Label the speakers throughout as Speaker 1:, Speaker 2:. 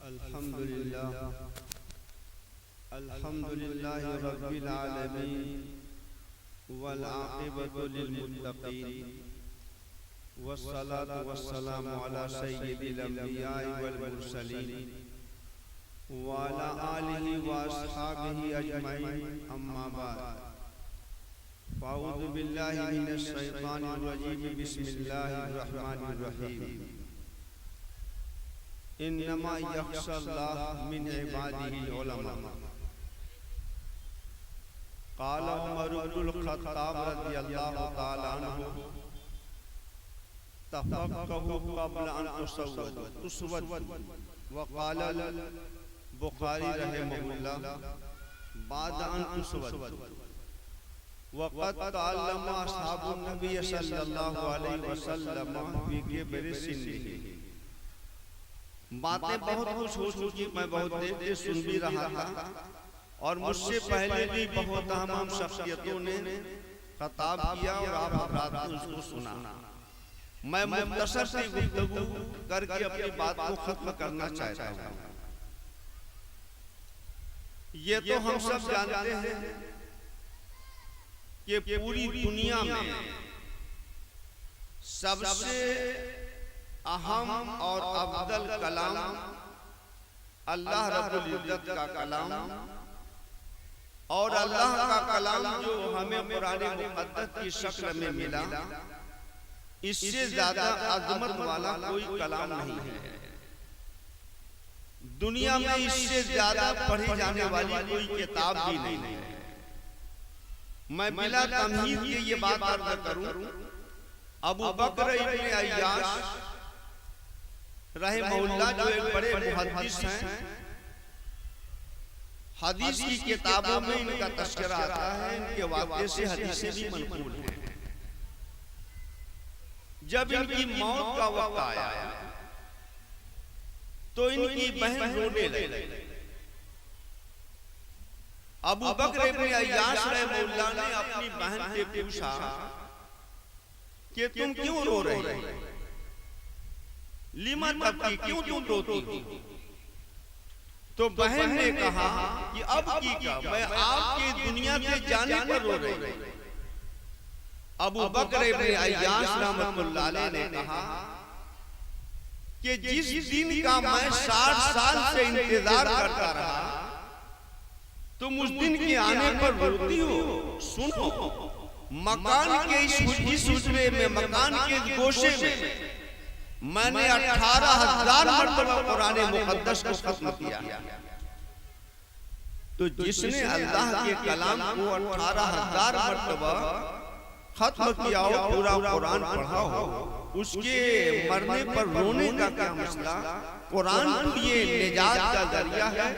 Speaker 1: अल्हम्दुलिल्लाह अल्हम्दुलिल्लाहि रब्बिल आलमीन वल आक़िबतु लिल मुत्तक़ीन वस्सलातु वस्सलामु अला सय्यिदिल अंबिया'i वल मुरसलीन व अला आलिहि व अस्हाबिहि अजमईन अम्मा बाद फ़अऊज़ु बिल्लाहि मिनश शैतानिर रजीम बिस्मिल्लाहिर रहमानिर रहीम इन्नमा यख्शल्लाह मिन इबादिहिल उलमा क़ाल उमर इब्नुल ख़त्ताब रज़ियल्लाहु तआला अन्हु तफ़क़्क़हू क़ब्ल अन तुस्वदू व क़ाल बुखारी रहमहुल्लाह बाद अन तुस्वदू व क़द तअल्लम अस्हाबुन नबी सल्लल्लाहु अलैहि वसल्लम फी किब्रि सिन्निही। बातें बहुत कुछ हो चुकी, मैं बहुत देर से सुन भी रहा था और मुझसे पहले भी बहुत तमाम शख्सियतों ने खिताब किया और आप हज़रात ने उसको सुना। मैं मुख्तसर सी गुफ्तगू करके अपनी बात को खत्म करना चाहता हूँ। ये तो हम सब जानते हैं कि पूरी दुनिया में सबसे अहम और अफजल कलाम अल्लाह रब्बुल इज्जत का कलाम और अल्लाह का कलाम जो हमें कुरान मुक़द्दस की शक्ल में मिला, इससे ज्यादा अज़मत वाला कोई कलाम नहीं है। दुनिया में इससे ज्यादा पढ़ी जाने वाली कोई किताब भी नहीं है। मैं बिला तमहीद के ये बात अर्ज़ करूं, अबू बकर इब्न अय्याश रहमहुल्लाह जो एक बड़े मुहद्दिस हैं, हदीस की किताबों में इनका तज़किरा आता है, इनके वाक़े से हदीसें भी मनक़ूल हैं। जब इनकी मौत का वक्त आया तो इनकी बहन रोने लगी। अबू बकर इब्न अय्याश रहमहुल्लाह ने अपनी बहन से पूछा कि तुम क्यों रो रही हो, लिमा तबकी, क्यों तुम रोती हो? तो बहन ने कहा कि अब की क्या, मैं आपके दुनिया से जाने पर रो रही हूं। अबू बकर इब्न अय्याश रहमतुल्लाह अलैह ने कहा कि जिस दिन का मैं 60 साल से इंतजार करता रहा, तुम उस दिन के आने पर रोती हो। सुनो, मकान के इस हुजरे में, मकान के गोशे में मैंने 18,000 मरतबा कुरान मुक़द्दस को खत्म किया। तो जिसने अल्लाह के कलाम को 18,000 मरतबा खत्म किया हो, पूरा कुरान पढ़ा हो, उसके मरने पर रोने का क्या मसला? कुरान ये निजात का जरिया है,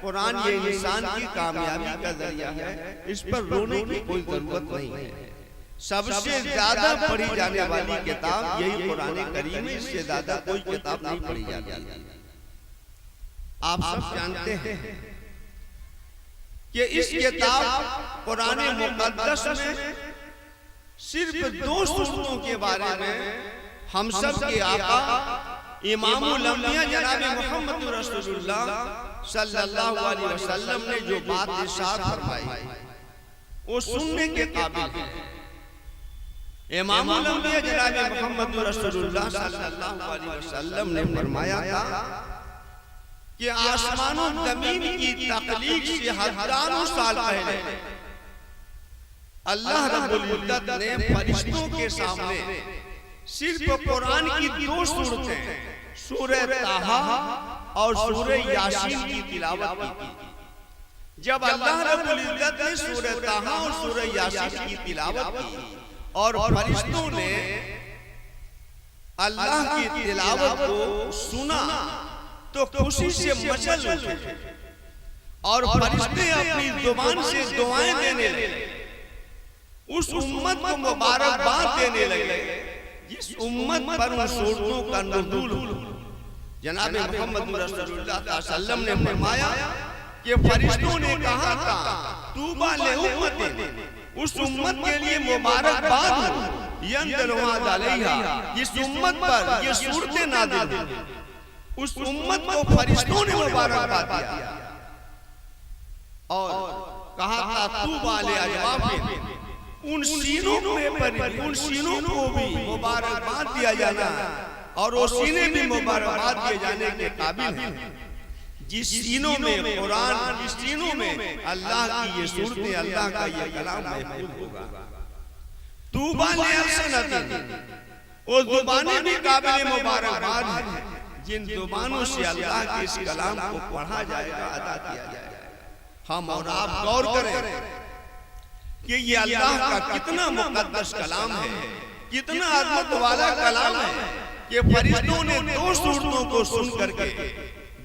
Speaker 1: कुरान ये इंसान की कामयाबी का जरिया है, इस पर रोने की कोई जरूरत नहीं है। सबसे ज्यादा पढ़ी जाने वाली किताब यही कुरान करीम है, इससे ज्यादा कोई किताब नहीं पढ़ी जाती। आप सब जानते हैं कि इस किताब कुरान मुक़द्दस में सिर्फ 2 सूरतों के बारे में हम सब के आका इमामुल अंबिया जनाब मोहम्मद रसूलुल्लाह सल्लल्लाहु अलैहि वसल्लम ने जो बात इरशाद फरमाई वो सुनने के काबिल है। इमामुल अंबिया जनाब मोहम्मद रसूलुल्लाह सल्लल्लाहु अलैहि वसल्लम ने फरमाया था कि आसमानों जमीन की तख्लीक से हजारों साल पहले अल्लाह रब्बुल इज्जत ने फरिश्तों के सामने सिर्फ कुरान की 2 सूरतें, सूरह ताहा और सूरह यासीन की तिलावत की थी। जब अल्लाह रब्बुल इज्जत ने सूरह ताहा और सूरह यासीन की तिलावत की और फरिश्तों ने अल्लाह की तिलावत को सुना तो खुशी से मचल उठे और फरिश्ते अपनी जुबान से दुआएं देने लगे, उस उम्मत को मुबारकबाद देने लगे जिस उम्मत पर उन सूरतों का नुज़ूल हुआ। जनाब मोहम्मद रसूलुल्लाह सल्लल्लाहु अलैहि वसल्लम ने फरमाया कि फरिश्तों ने कहा था, तूबा ले उम्मती, उस उम्मत के लिए मुबारकबाद हो, यंज़िलु अलैहा, जिस उम्मत पर ये सूरतें नाज़िल हुई, उस उम्मत को फरिश्तों ने मुबारकबाद दिया और कहा था तू वाले अजवाफिन, उन सीनों को भी मुबारकबाद दिया जाना और वो सीने भी मुबारकबाद दिए जाने के काबिल हैं जिस सीनों में कुरान, जिस सीनों में अल्लाह की ये सूरतें, अल्लाह का ये कलाम महफूज होगा। तूबा लिअल्सिनतिन, वो जुबानें भी काबिल मुबारकबाद हैं जिन जुबानों से अल्लाह के इस कलाम को पढ़ा जाएगा, अदा किया जाएगा। हम और आप गौर करें कि ये अल्लाह का कितना मुकद्दस कलाम है, कितना अज़मत वाला कलाम है कि फरिश्तों ने दो सूरतों को सुन करके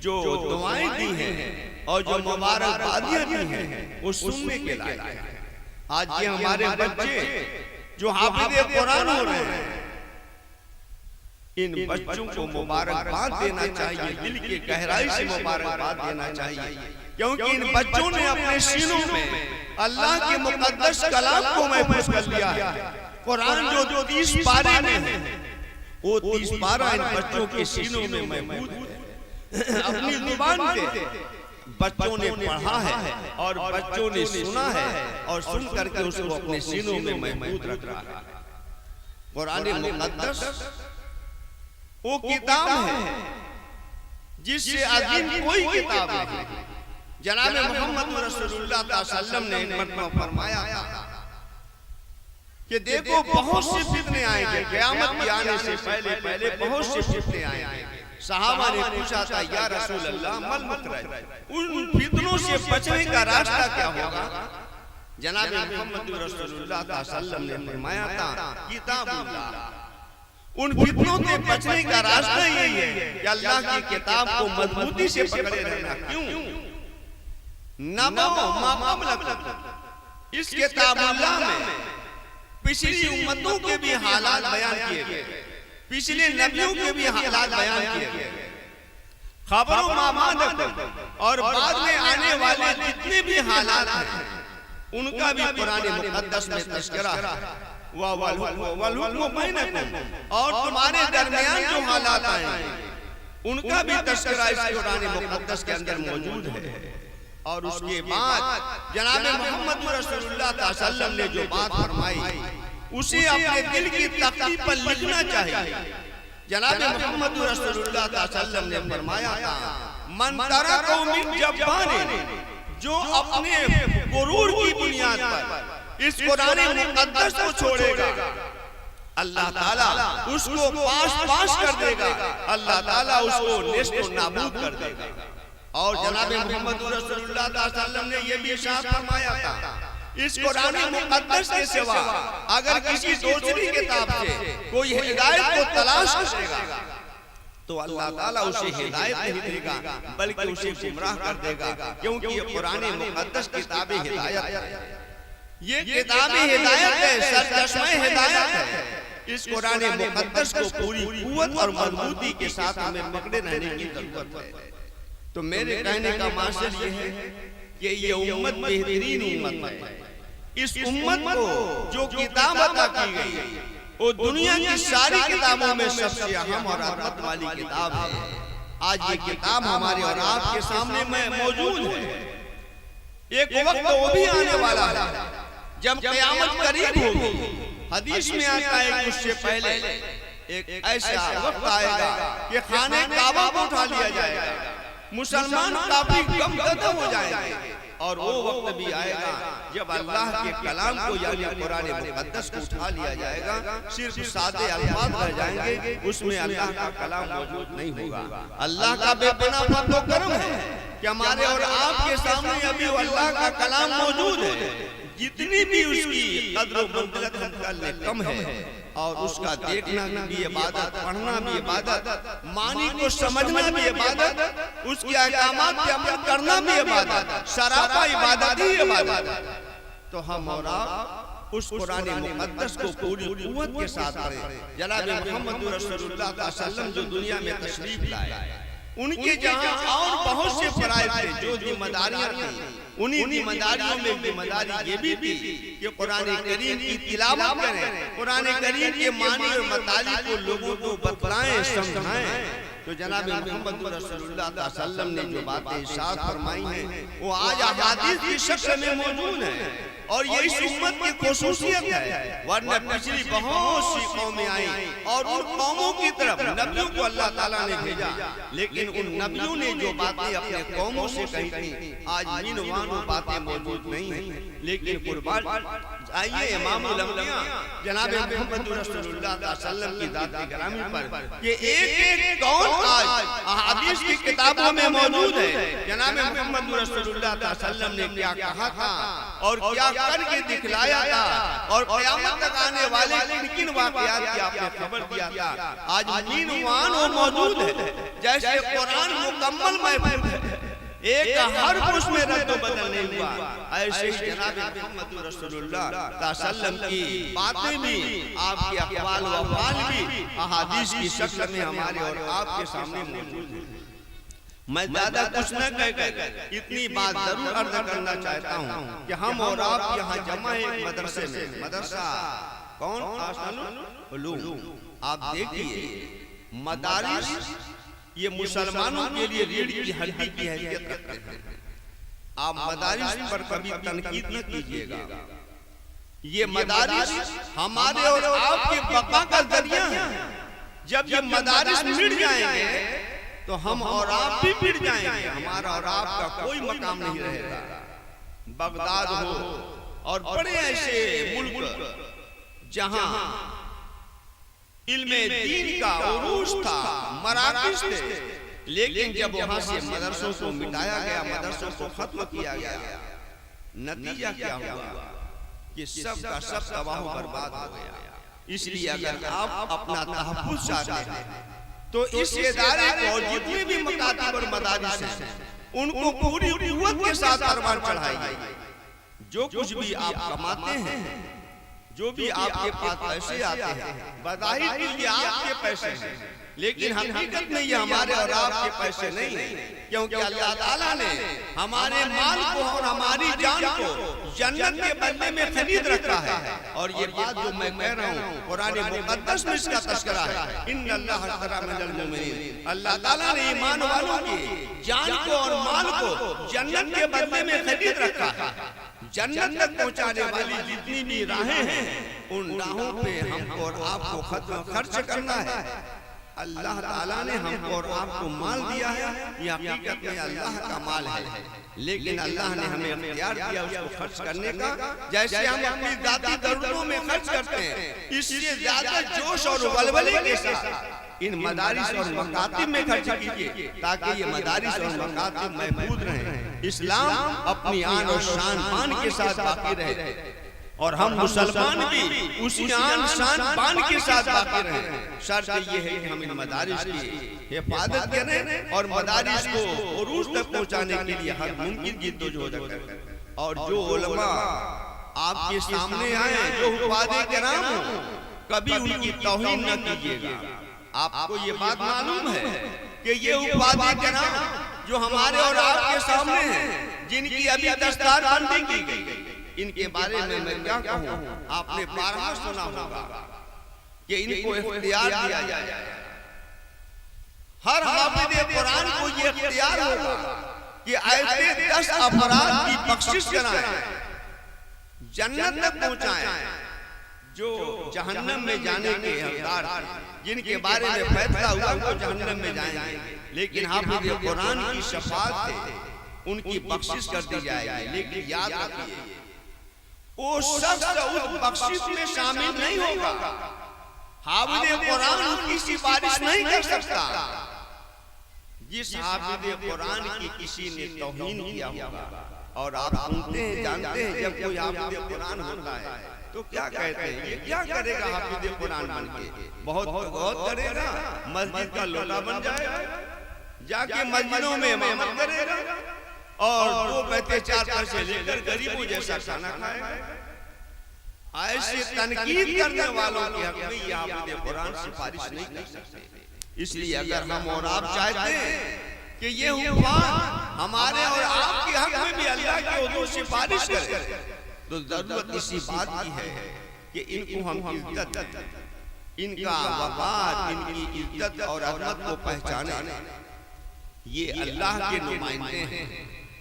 Speaker 1: जो दुआएं दी हैं और जो मुबारकबादियां दी हैं वो सुनने के लायक है। आज ये हमारे बच्चे जो हाफिज़े कुरान हो रहे हैं, इन बच्चों को मुबारकबाद देना चाहिए, दिल की गहराई से मुबारकबाद देना चाहिए, क्योंकि इन बच्चों ने अपने सीनों में अल्लाह के मुकद्दस कलाम को महफूज कर लिया है। कुरान जो 30 पारे में है, वो 30 पारा इन बच्चों के सीनों में महफूज है। अपनी जुबान से बच्चों ने पढ़ा है और बच्चों ने सुना है और सुन करके उसको अपने सीनों में महफूज रख रहा है। कुरान मुकद्दस वो किताब है जिससे अजीम कोई किताब नहीं। जनाब मोहम्मद रसूलुल्लाह सल्लल्लाहु अलैहि वसल्लम ने एक मरतबा फरमाया कि देखो बहुत से फितने आएंगे, क़यामत के आने से पहले बहुत से फितने आएंगे। सहाबा ने पूछा था या रसूल अल्लाह मल मकरा, उन फितनों से बचने का रास्ता क्या होगा? जनाब मोहम्मद रसूलुल्लाह सल्लल्लाहु अलैहि वसल्लम ने फरमाया था किताबुल्लाह, उन फितनों से बचने का रास्ता यही है कि अल्लाह की किताब को मजबूती से पकड़े रहना। क्यों? नबअ मा क़ब्लकुम, इस किताबुल्लाह में पिछली उम्मतों के भी हालात बयान किए गए, पिछले नबियों के भी हालात बयान किए गए, खबरों मामादकुम, और बाद में आने वाले जितने भी हालात हैं उनका भी कुरान मुकद्दस में तज़किरा है। और तुम्हारे दरमियान जो हालात आएंगे उनका भी तज़किरा इस कुरान मुकद्दस के अंदर मौजूद है। और उसके बाद जनाब मोहम्मद रसूलुल्लाह सल्लल्लाहु अलैहि वसल्लम ने जो बात फरमाई उसे अपने दिल की तख्ती पर लिखना चाहिए। जनाब मोहम्मद रसूलुल्लाह सल्लल्लाहु अलैहि वसल्लम ने फरमाया था मन तरका मिन जब्बारिन, जो अपने गुरूर की बुनियाद पर इस कुरान मुकद्दस को छोड़ेगा अल्लाह ताला उसको पास कर देगा, अल्लाह ताला उसको नेस्त नाबूद कर देगा। और जनाब मोहम्मद रसूलुल्लाह सल्लल्लाहु अलैहि वसल्लम ने यह भी इरशाद फरमाया था इस कुरान मुकद्दस के सिवा अगर किसी दूसरी किताब से कोई हिदायत को तलाश करेगा तो अल्लाह ताला उसे हिदायत नहीं देगा बल्कि उसे गुमराह कर देगा, क्योंकि ये कुरान मुकद्दस किताब हिदायत है, ये किताब हिदायत है, सरचश्मा हिदायत है। इस कुरान मुकद्दस को पूरी कुव्वत और मजबूती के साथ हमें पकड़े रहने की जरूरत है। तो मेरे कहने का मकसद ये है कि ये उम्मत बेहतरीन उम्मत है। इस उम्मत को जो किताब अता की गई वो दुनिया की सारी किताबों में सबसे अहम और अहमत वाली किताब है। आज ये किताब हमारे और आपके सामने में मौजूद है। एक वक्त वो भी आने वाला है जब क़यामत करीब होगी। हदीस में आता है कि उससे पहले एक ऐसा वक्त आएगा कि खाने काबा को उठा लिया जाएगा, मुसलमान काफी गमगदम हो जाएंगे। और वो वक्त भी आएगा जब अल्लाह के कलाम को यानी कुरान मुकद्दस को उठा लिया जाएगा, सिर्फ सादे अल्फाज रह जाएंगे, उसमें अल्लाह का कलाम मौजूद नहीं होगा। अल्लाह का बेपनाह फज़ल व करम है कि हमारे और आपके सामने अभी अल्लाह का कलाम मौजूद है। जितनी भी उसकी कद्र व मंज़िलत हमसे कम है और उसका देखना भी इबादत, पढ़ना भी इबादत, मानी को समझना भी इबादत, उसके अहकामात पे अमल करना भी इबादत, सरापा इबादत ही इबादत। तो हम और आप उस कुरान मुकद्दस को पूरी कुव्वत के साथ पढ़ें। जनाब मोहम्मद रसूलुल्लाह सल्लल्लाहु अलैहि वसल्लम जो दुनिया में तशरीफ लाए, उनके जहाँ और बहुत से फराइज़ थे, जो जिम्मेदारियां थी, उन्हीं जिम्मेदारियों में जिम्मेदारी ये भी थी कि कुरान करीम की तिलावत करें, कुरान करीम के मानी और मताली को लोगों को बतलाएं, समझाएं, तो जनाब मोहम्मद रसूलुल्लाह सल्लल्लाहु अलैहि वसल्लम ने जो बातें इरशाद फरमाई हैं वो आज अहादीस की शक्ल में मौजूद है और ये इस उम्मत की खुसूसियत है। वरना पिछली बहुत सी कौमें आई और उन कौमों की तरफ नबियों को अल्लाह ताला ने भेजा, लेकिन उन नबियों ने जो बातें अपने कौमों से कही थी आज मीनवान वो बातें मौजूद नहीं है। लेकिन कुर्बान आइए इमामुल अंबिया जनाब मोहम्मद रसूलुल्लाह सल्लल्लाहु अलैहि वसल्लम की ज़ात गिरामी पर ये एक कौन आज अहादीस की किताबों में मौजूद है। जनाब मोहम्मद रसूलुल्लाह सल्लल्लाहु अलैहि वसल्लम ने क्या कहा था और क्या करके दिखलाया था और क़यामत तक आने वाले किन वाक़यात की आपने खबर दिया था, आज मीनवान वो मौजूद है। जैसे कुरान मुकम्मल महफूज है, एक हर उसमें रद्द बदल नहीं हुआ, ऐसे ही जनाब मोहम्मद रसूलुल्लाह सल्लल्लाहु अलैहि वसल्लम की बातें भी आपके अक़वाल व अफ़आल भी अहादीस की शक्ल में हमारे और आपके सामने मौजूद है। मैं ज्यादा कुछ न कहकर इतनी बात जरूर अर्ज करना चाहता हूँ कि हम और आप यहाँ जमा एक मदरसे में, मदरसा कौन आसानुल उलूम, आप देखिए मदारिस ये मुसलमानों के लिए रीढ़ की हड्डी की हैसियत रखते हैं। आप मदारिस पर कभी तनकीद न कीजिएगा, ये मदारिस हमारे और आपके बका का जरिया है। जब ये मदारिस मिट जाएंगे तो हम और आप भी मिट जाएंगे, हमारा और आपका कोई मकाम नहीं रहेगा। बगदाद हो और बड़े ऐसे मुल्क जहां इल्मे दीन का उरूज था, मराकिज थे, लेकिन जब वहां से मदरसों को मिटाया गया, मदरसों को खत्म किया गया, नतीजा क्या हुआ कि सब का सब तबाह बर्बाद हो गया। इसलिए अगर आप अपना तहफ्फुज़ चाहते हैं तो इस इदारे को जितने भी मकातिब और मदारिस हैं उनको पूरी कुव्वत के साथ फरमान चढ़ाइए। जो कुछ भी आप कमाते हैं, जो भी आपके पास पैसे आते हैं, बज़ाहिर तो ये आपके पैसे हैं, लेकिन हकीकत में ये हमारे और आपके पैसे नहीं है, क्योंकि अल्लाह ताला ने हमारे माल को और हमारी जान को जन्नत के बदले में खरीद रखा है। और ये बात जो मैं कह रहा हूँ कुरान मुक़द्दस में इसका तज़किरा है, इन्नल्लाह अश्तरा मिनल मुमिनीन, अल्लाह ताला ने ईमान वालों की जान को और माल को जन्नत के बदले में खरीद रखा है। जन्नत तक पहुँचाने वाली जितनी भी राहें हैं उन राहों पे हमको और आपको खर्च करना है। अल्लाह ताला ने हमको और आपको माल दिया है, ये हकीकत में अल्लाह का माल है, लेकिन अल्लाह ने हमें इख्तियार दिया उसको खर्च करने का। जैसे हम अपनी जाती जरूरतों में खर्च करते हैं, इससे ज्यादा जोश और वलवले के साथ इन मदारिस और मकातिब में खर्च कीजिए, ताकि ये मदारिस और मकातिब महफूज रहें, इस्लाम अपनी आन और शान पान के साथ बाकी रहे और हम मुसलमान भी उसी आन शान पान के साथ बाकी रहें। शर्त ये है कि हम इन मदारिस की हिफाजत करें और मदारिस को उरूज तक पहुंचाने के लिए हर मुमकिन जिद्दोजहद करें। और जो उलमा आपके सामने आए, जो हुफ़ाज़े किराम हो, कभी उनकी तौहीन न कीजिएगा। आपको ये बात मालूम है कि ये हुफ़ाज़े किराम जो हमारे और आपके सामने हैं, जिनकी अभी दस्तारबंदी की गई, इनके बारे में मैं क्या कहूँ, आपने बारहा सुना होगा कि इनको इख्तियार दिया जाए। हर हाफिज़े कुरान को ये इख्तियार होगा कि ऐसे 10 अफराद की बख्शिश कराएं, जन्नत तक पहुँचाएं, जो जहन्नम में जाने के हकदार थे, जिनके बारे में फैसला हुआ वो जहन्नम में जाएंगे, लेकिन हाफिज़े कुरान की शफाअत से उनकी बख्शिश कर दी जाएगी। लेकिन याद रखिए वो शख्स उस बख्शिश में शामिल नहीं होगा। हाफिज़े कुरान की सिफारिश नहीं कर सकता। जिस हाफिज़े कुरान की किसी ने तौहीन किया होगा, और आप सुनते हैं जानते हैं जब कोई हाफिज़े कुरान होता है तो क्या कहते हैं, ये क्या करेगा हाफिज़े कुरान बन के, बहुत करेगा, मस्जिद का लोटा बन जाएगा, जाके मस्जिदों में इमामत करेगा और 2 पैसे 4 पैसे लेकर गरीबों जैसा खाना खाएगा। ऐसे तनकीद करने वालों के हक में ये हाफिज़े कुरान सिफारिश नहीं कर सकते। इसलिए अगर हम और आप चाहते हैं कि ये हुफ़ाज़ हमारे और आपके हक में भी अल्लाह के हुज़ूर सिफारिश करें, तो जरूरत इसी बात की है कि इनको हम इज्जत दें, इनका वक़ार, इनकी इज्जत और अज़मत को पहचाने, ये अल्लाह के नुमाइंदे हैं।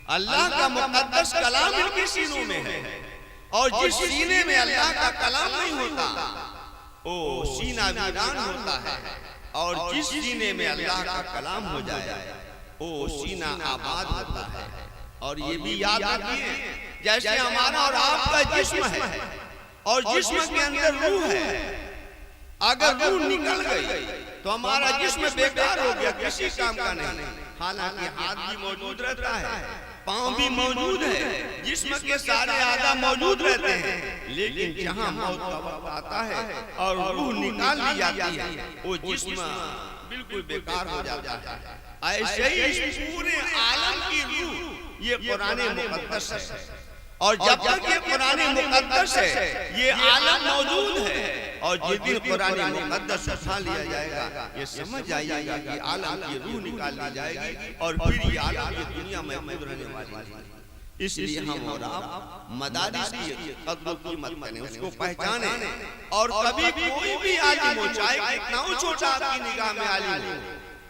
Speaker 1: अल्लाह का मुक़द्दस कलाम इनके सीनों में है, और जिस सीने में अल्लाह का कलाम नहीं होता वो सीना वीरान होता है, और जिस सीने में अल्लाह का कलाम हो जाए वो सीना आबाद होता है। और ये भी याद रखिए, जैसे हमारा और आपका जिस्म है और जिस्म के अंदर रूह है, अगर रूह निकल गई तो हमारा जिस्म बेकार हो गया, किसी काम का नहीं। हालांकि हाथ भी मौजूद रहता है, पांव भी मौजूद है, जिस्म के सारे आधा मौजूद रहते हैं, लेकिन जहां मौत का वक्त आता है और रूह निकाल ली जाती है, वो जिस्म बिल्कुल बेकार हो जाता है। ऐसे ही इस पूरे आलम की रूह ये कुरान मुक़द्दस है, और जब तक ये कुरान मुक़द्दस है ये आलम मौजूद है, और जिस दिन कुरान मुक़द्दस उठा लिया जाएगा ये समझ जाइएगा कि आलम की रूह निकाल ली जाएगी, और फिर ये आलम की दुनिया में मौजूद रहने वाली है। इसलिए हम और आप मदारिस की कद्र कीमत करें, उसको पहचाने, और कभी कोई भी आलिम हो, चाहे कितना छोटा आपकी निगाह में आलिम हो,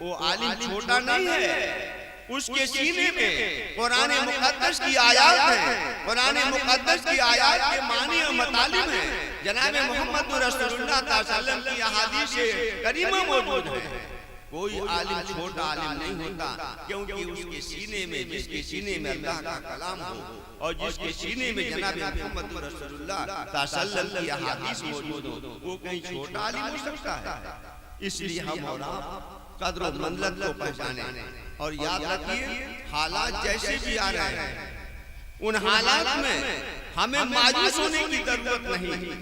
Speaker 1: वो आलिम छोटा नहीं है। उसके सीने में कुरान मुक़द्दस की आयत है, कुरान मुक़द्दस की आयत के मानी और मतालिब हैं, जनाब मोहम्मद रसूलुल्लाह सल्लल्लाहु अलैहि वसल्लम की अहादीस करीमा मौजूद है। कोई आलिम छोटा आलिम नहीं होता, क्योंकि उसके सीने में, जिसके सीने में अल्लाह का कलाम हो और जिसके सीने में जनाब मोहम्मद रसूलुल्लाह सल्लल्लाहु अलैहि वसल्लम की अहादीस मौजूद हो, वो कहीं छोटा आलिम हो सकता है। इसलिए हम और आप कद्र और मंज़िलत को पहचाने, और याद रखिए हालात जैसे भी आ रहे हैं उन हालात में हमें मायूस होने की जरूरत नहीं।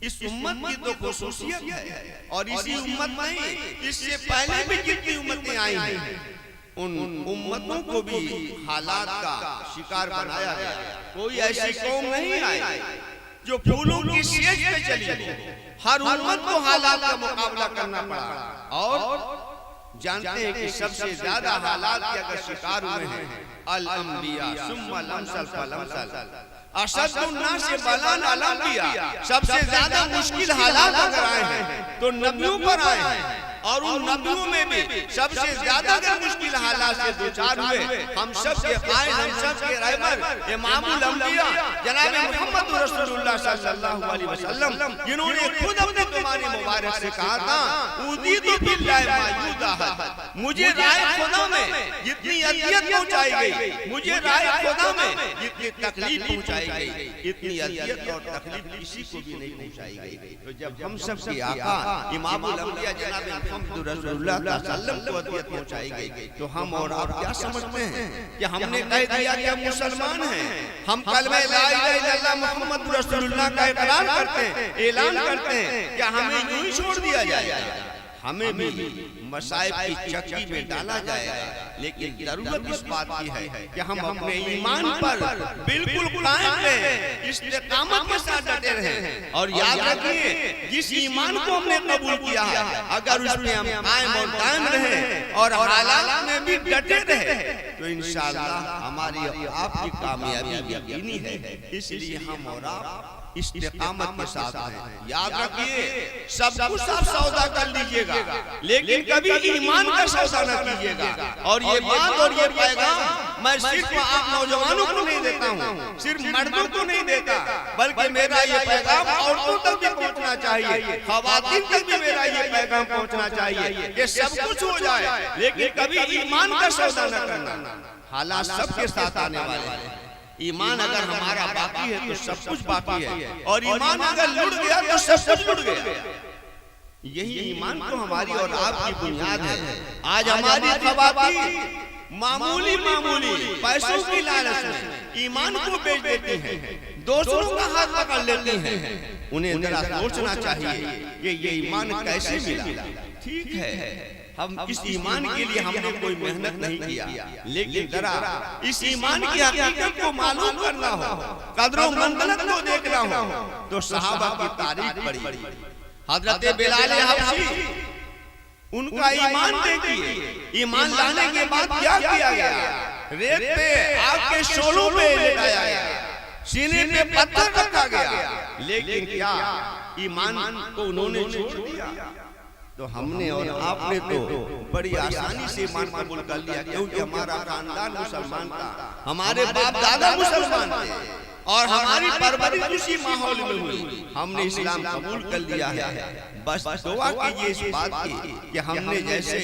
Speaker 1: इस उम्मत की तो खुसूसियत है, और इसी उम्मत में इससे पहले भी कितनी उम्मतें आई हैं, उन उम्मतों को भी हालात का शिकार बनाया गया। कोई ऐसी कौम नहीं आई जो फूलों की सेज पे चली, हर उम्मत को हालात का मुकाबला करना पड़ा। और जानते हैं कि सबसे ज्यादा हालात के अगर शिकार हुए हैं अल अंबिया सुम्मल अमसल फल अमसल, अशद्दुन्नास बलान अल अंबिया, सबसे ज्यादा मुश्किल हालात अगर आए हैं तो नबियों पर आए हैं, और उन नबियों में भी सबसे ज्यादा अगर मुश्किल हालात से दो चार हुए, हम सब के कायद, हम सब के रहबर इमामुल अंबिया जनाब मोहम्मद रसूलुल्लाह सल्लल्लाहु अलैहि वसल्लम, जिन्होंने खुद अपने ज़ुबान मुबारक से कहा था, उदी तो बिल्लाह मौजूदा है, मुझे राय खुदा में जितनी अज़ियत पहुंचाई गई, मुझे राय खुदा में जितनी तकलीफ पहुंचाई गई, इतनी अज़ियत और तकलीफ किसी को भी नहीं पहुंचाई गई। तो जब हम सब के आका इमामुल अंबिया जनाब मोहम्मद रसूलुल्लाह सल्लल्लाहु अलैहि वसल्लम को अज़ियत पहुंचाई गई, तो हम और आप क्या समझते हैं कि हमने कह दिया कि हम मुसलमान हैं, हम कलमा ला इलाहा इल्लल्लाह मोहम्मद रसूलुल्लाह का इकरार करते हैं, ऐलान करते हैं, क्या हमें यूं ही छोड़ दिया जाएगा? हमें भी मसाइब की चक्की में डाला जाएगा, लेकिन जरूरत इस बात की है कि हम अपने ईमान पर बिल्कुल कायम रहें, इस्तिकामत के साथ डटे रहें। और याद रखिए, जिस ईमान को हमने कबूल किया है, अगर उसमें हम कायम और कायम रहें और हालात में भी डटे रहे, तो इंशाअल्लाह हमारी आपकी कामयाबी यकीनी है। इसलिए हम और आप इस्तिकामत के साथ हैं। याद रखिए, सब कुछ आप सौदा कर लीजिएगा, लेकिन कभी ईमान का सौदा न कीजिएगा। और ये बात और ये पैगाम मैं सिर्फ आप नौजवानों को नहीं देता हूँ, सिर्फ मर्दों को नहीं देता, बल्कि मेरा ये पैगाम औरतों तक भी पहुँचना चाहिए, खवातीन तक भी मेरा ये पैगाम पहुँचना चाहिए कि सब कुछ हो जाए, लेकिन कभी ईमान का सौदा न करना। हालात सबके साथ आने वाले हैं। ईमान अगर हमारा बाकी है तो सब कुछ बाकी है, और ईमान अगर लुट गया तो सब कुछ लुट गया। यही ईमान तो हमारी और आपकी बुनियाद है। आज हमारी ख़वातीन मामूली पैसों की लालच में ईमान को बेच देती हैं, दूसरों का हाथ पकड़ लेती हैं। उन्हें जरा सोचना चाहिए कि ये ईमान कैसे मिला। ठीक है, हम इस ईमान के लिए हमने कोई मेहनत नहीं किया, लेकिन जरा इस ईमान की हकीकत को मालूम करना हो, कदरों मंज़िलत को देखना हो, तो सहाबा की तारीफ पढ़ी। हज़रत बिलाल हबशी, उनका ईमान देखिए, ईमान लाने के बाद क्या किया गया? रेत पे आग के शोलों पे लेटाया गया, सीने पे पत्थर रखा गया, लेकिन क्या ईमान को उन्होंने छोड़ दिया। तो हमने और आपने तो बड़ी आसानी से ईमान कबूल कर लिया, क्योंकि हमारा खानदान मुसलमान था, हमारे बाप दादा मुसलमान थे और हमारी परवरिश उसी माहौल में हुई। हमने इस्लाम कबूल कर लिया है। बस दुआ कीजिए इस बात की कि हमने जैसे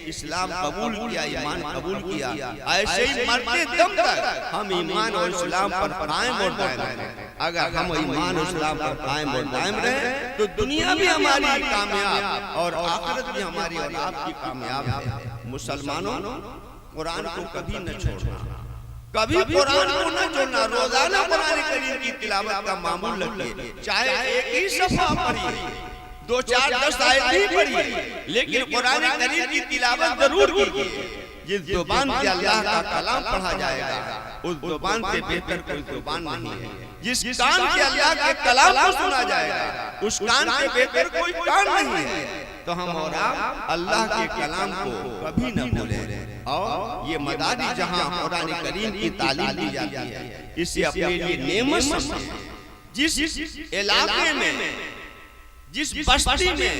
Speaker 1: इस्लाम कबूल किया, ईमान कबूल किया, ऐसे ही मरते दम तक हम ईमान और इस्लाम पर कायम और दायम रहें। अगर हम ईमान और इस्लाम पर कायम और दायम रहे तो दुनिया भी हमारी कामयाब और आखिरत भी हमारी और आपकी कामयाब है। मुसलमानों, कुरान को कभी न छोड़ना, कभी कुरान को न छोड़ना। रोजाना कुरान करीम की तिलावत का मामूल रखिए, चाहे एक ही सफा पढ़िए, 2, 4, 10 आयत ही पढ़िए, लेकिन कुरान करीम की तिलावत जरूर कीजिए। जिस जुबान से अल्लाह का कलाम पढ़ा जाएगा उस जुबान से बेहतर कोई जुबान नहीं है। जिस कान से अल्लाह के कलाम को सुना जाएगा उस कान से बेहतर कोई कान नहीं है। तो हम और आप अल्लाह के कलाम को कभी न भूलें। और ये मदारी जहाँ कुरान करीम की तालीम दी जाती है, इसे अपने लिए नेमत समझें। जिस इलाके में, जिस बस्ती में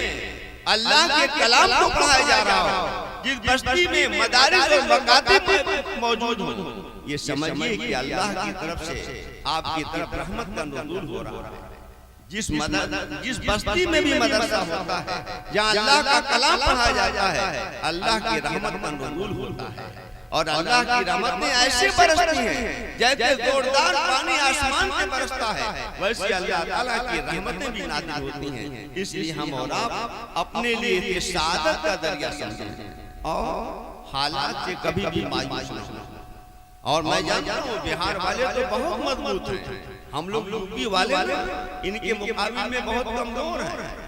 Speaker 1: अल्लाह के कलाम को पढ़ाया जा रहा हो, जिस बस्ती में मदारिस और मकातिब मौजूद हो, ये समझिए कि अल्लाह की तरफ से आपकी तरफ रहमत का नुज़ूल हो रहा है। जिस बस्ती में भी मदरसा होता है, जहाँ अल्लाह का कलाम पढ़ाया जाता है, अल्लाह की रहमत का नुज़ूल होता है। और अल्लाह की रहमतें ऐसे बरसती हैं जैसे जोरदार पानी आसमान से बरसता है, वैसे अल्लाह ताला की रहमतें भी नाज़िल होती हैं। इसलिए हम और आप अपने लिए सआदत का दरिया समझें और हालात से कभी भी मायूस न हों। और मैं जानता हूँ बिहार वाले तो बहुत मजबूत हैं, हम लोग यूपी वाले इनके मुकाबले में बहुत कमजोर हैं।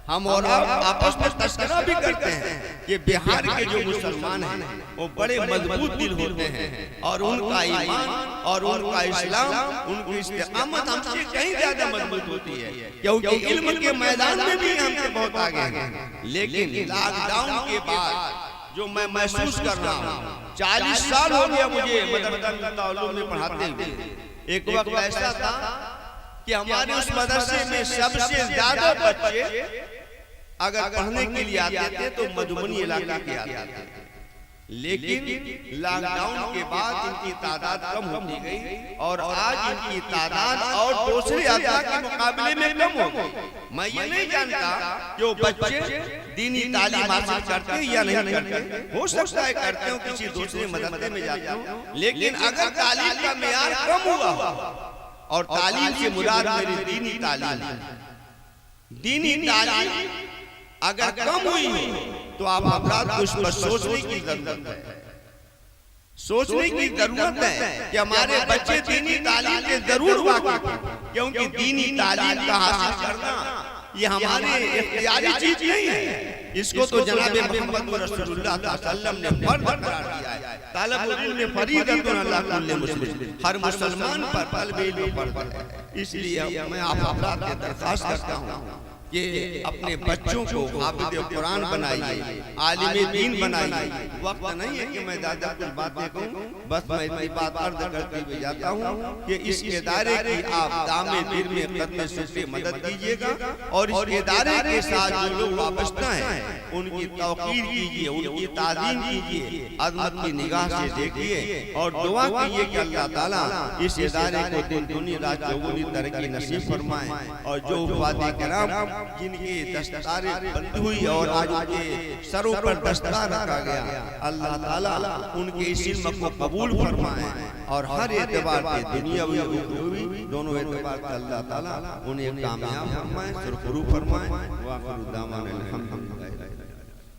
Speaker 1: हम और आप आपस में तस्करा भी करते हैं कि बिहार के जो मुसलमान हैं वो बड़े मजबूत दिल होते हैं और उनका ईमान और उनका इस्लाम, उनकी इस्तिकामत हमसे कहीं ज्यादा मजबूत होती है, क्योंकि इल्म के मैदान में भी हमसे बहुत आगे हैं। लेकिन लॉकडाउन के बाद जो मैं महसूस कर रहा हूँ, 40 साल हो गया मुझे मदरसा में पढ़ाते हुए। एक वक्त ऐसा था कि हमारे उस मदरसे में सबसे ज्यादा बच्चे अगर पढ़ने के लिए आते थे तो मधुबनी इलाके के आते थे, लेकिन लॉकडाउन के बाद इनकी तादाद कम होती गई और आज इनकी तादाद और दूसरे इलाके के मुकाबले में कम हो गई। मैं ये नहीं जानता कि वो बच्चे दीनी तालीम हासिल करते हैं या नहीं करते, हो सकता है करते हो, किसी दूसरे मदरसे में जाते हो, लेकिन अगर तालीम का मेयार कम हुआ और तालीम से मुराद मेरी दीनी तालीम, दीनी तालीम अगर कम हुई तो आप अपराध को इस पर सोचने की जरूरत है, सोचने की जरूरत है कि हमारे बच्चे दीनी तालीम से जरूर वाकिफ, क्योंकि दीनी तालीम का हासिल करना ये हमारे इख्तियारी चीज नहीं है। इसको तो जनाब मोहम्मद रसूलुल्लाह सल्लल्लाहु अलैहि वसल्लम ने फर्ज करार दिया है। तलबुल इल्म फरीदतुन अला कुल्लि मुस्लिम, हर मुसलमान पर तलब इल्म फर्ज है। इसलिए मैं आप अपराध से दरख्वास्त करता हूँ कि अपने बच्चों को हाफिज़ कुरान बनाइए, आलिम दीन बनाइए। वक्त नहीं है कि मैं ज्यादा कुछ बातें कहूँ, बस मैं इतनी बात अर्ज करते हुए जाता हूँ कि इस इदारे की आप दामे दिल में कदम से मदद कीजिएगा और इस इदारे के साथ जो लोग वाबस्ता हैं उनकी तौकीर कीजिए, उनकी ताज़ीम कीजिए, अज़मत की निगाह से देखिए और दुआ कीजिए कि अल्लाह ताला इस इदारे को दिन दुनिया रात चौगुनी तरक्की नसीब फरमाए। और जो उफ़ादी कराम जिनकी दस्तकारें बंद हुई और आज उनके सरों पर दस्तकार रखा गया, अल्लाह ताला उनके इस इल्म को कबूल फरमाए और हर एतबार से दुनियावी उखरवी दोनों एतबार से अल्लाह ताला उन्हें कामयाब फरमाए, सुरखरू फरमाए। वाखिर दावाना अल्हम्दुलिल्लाह।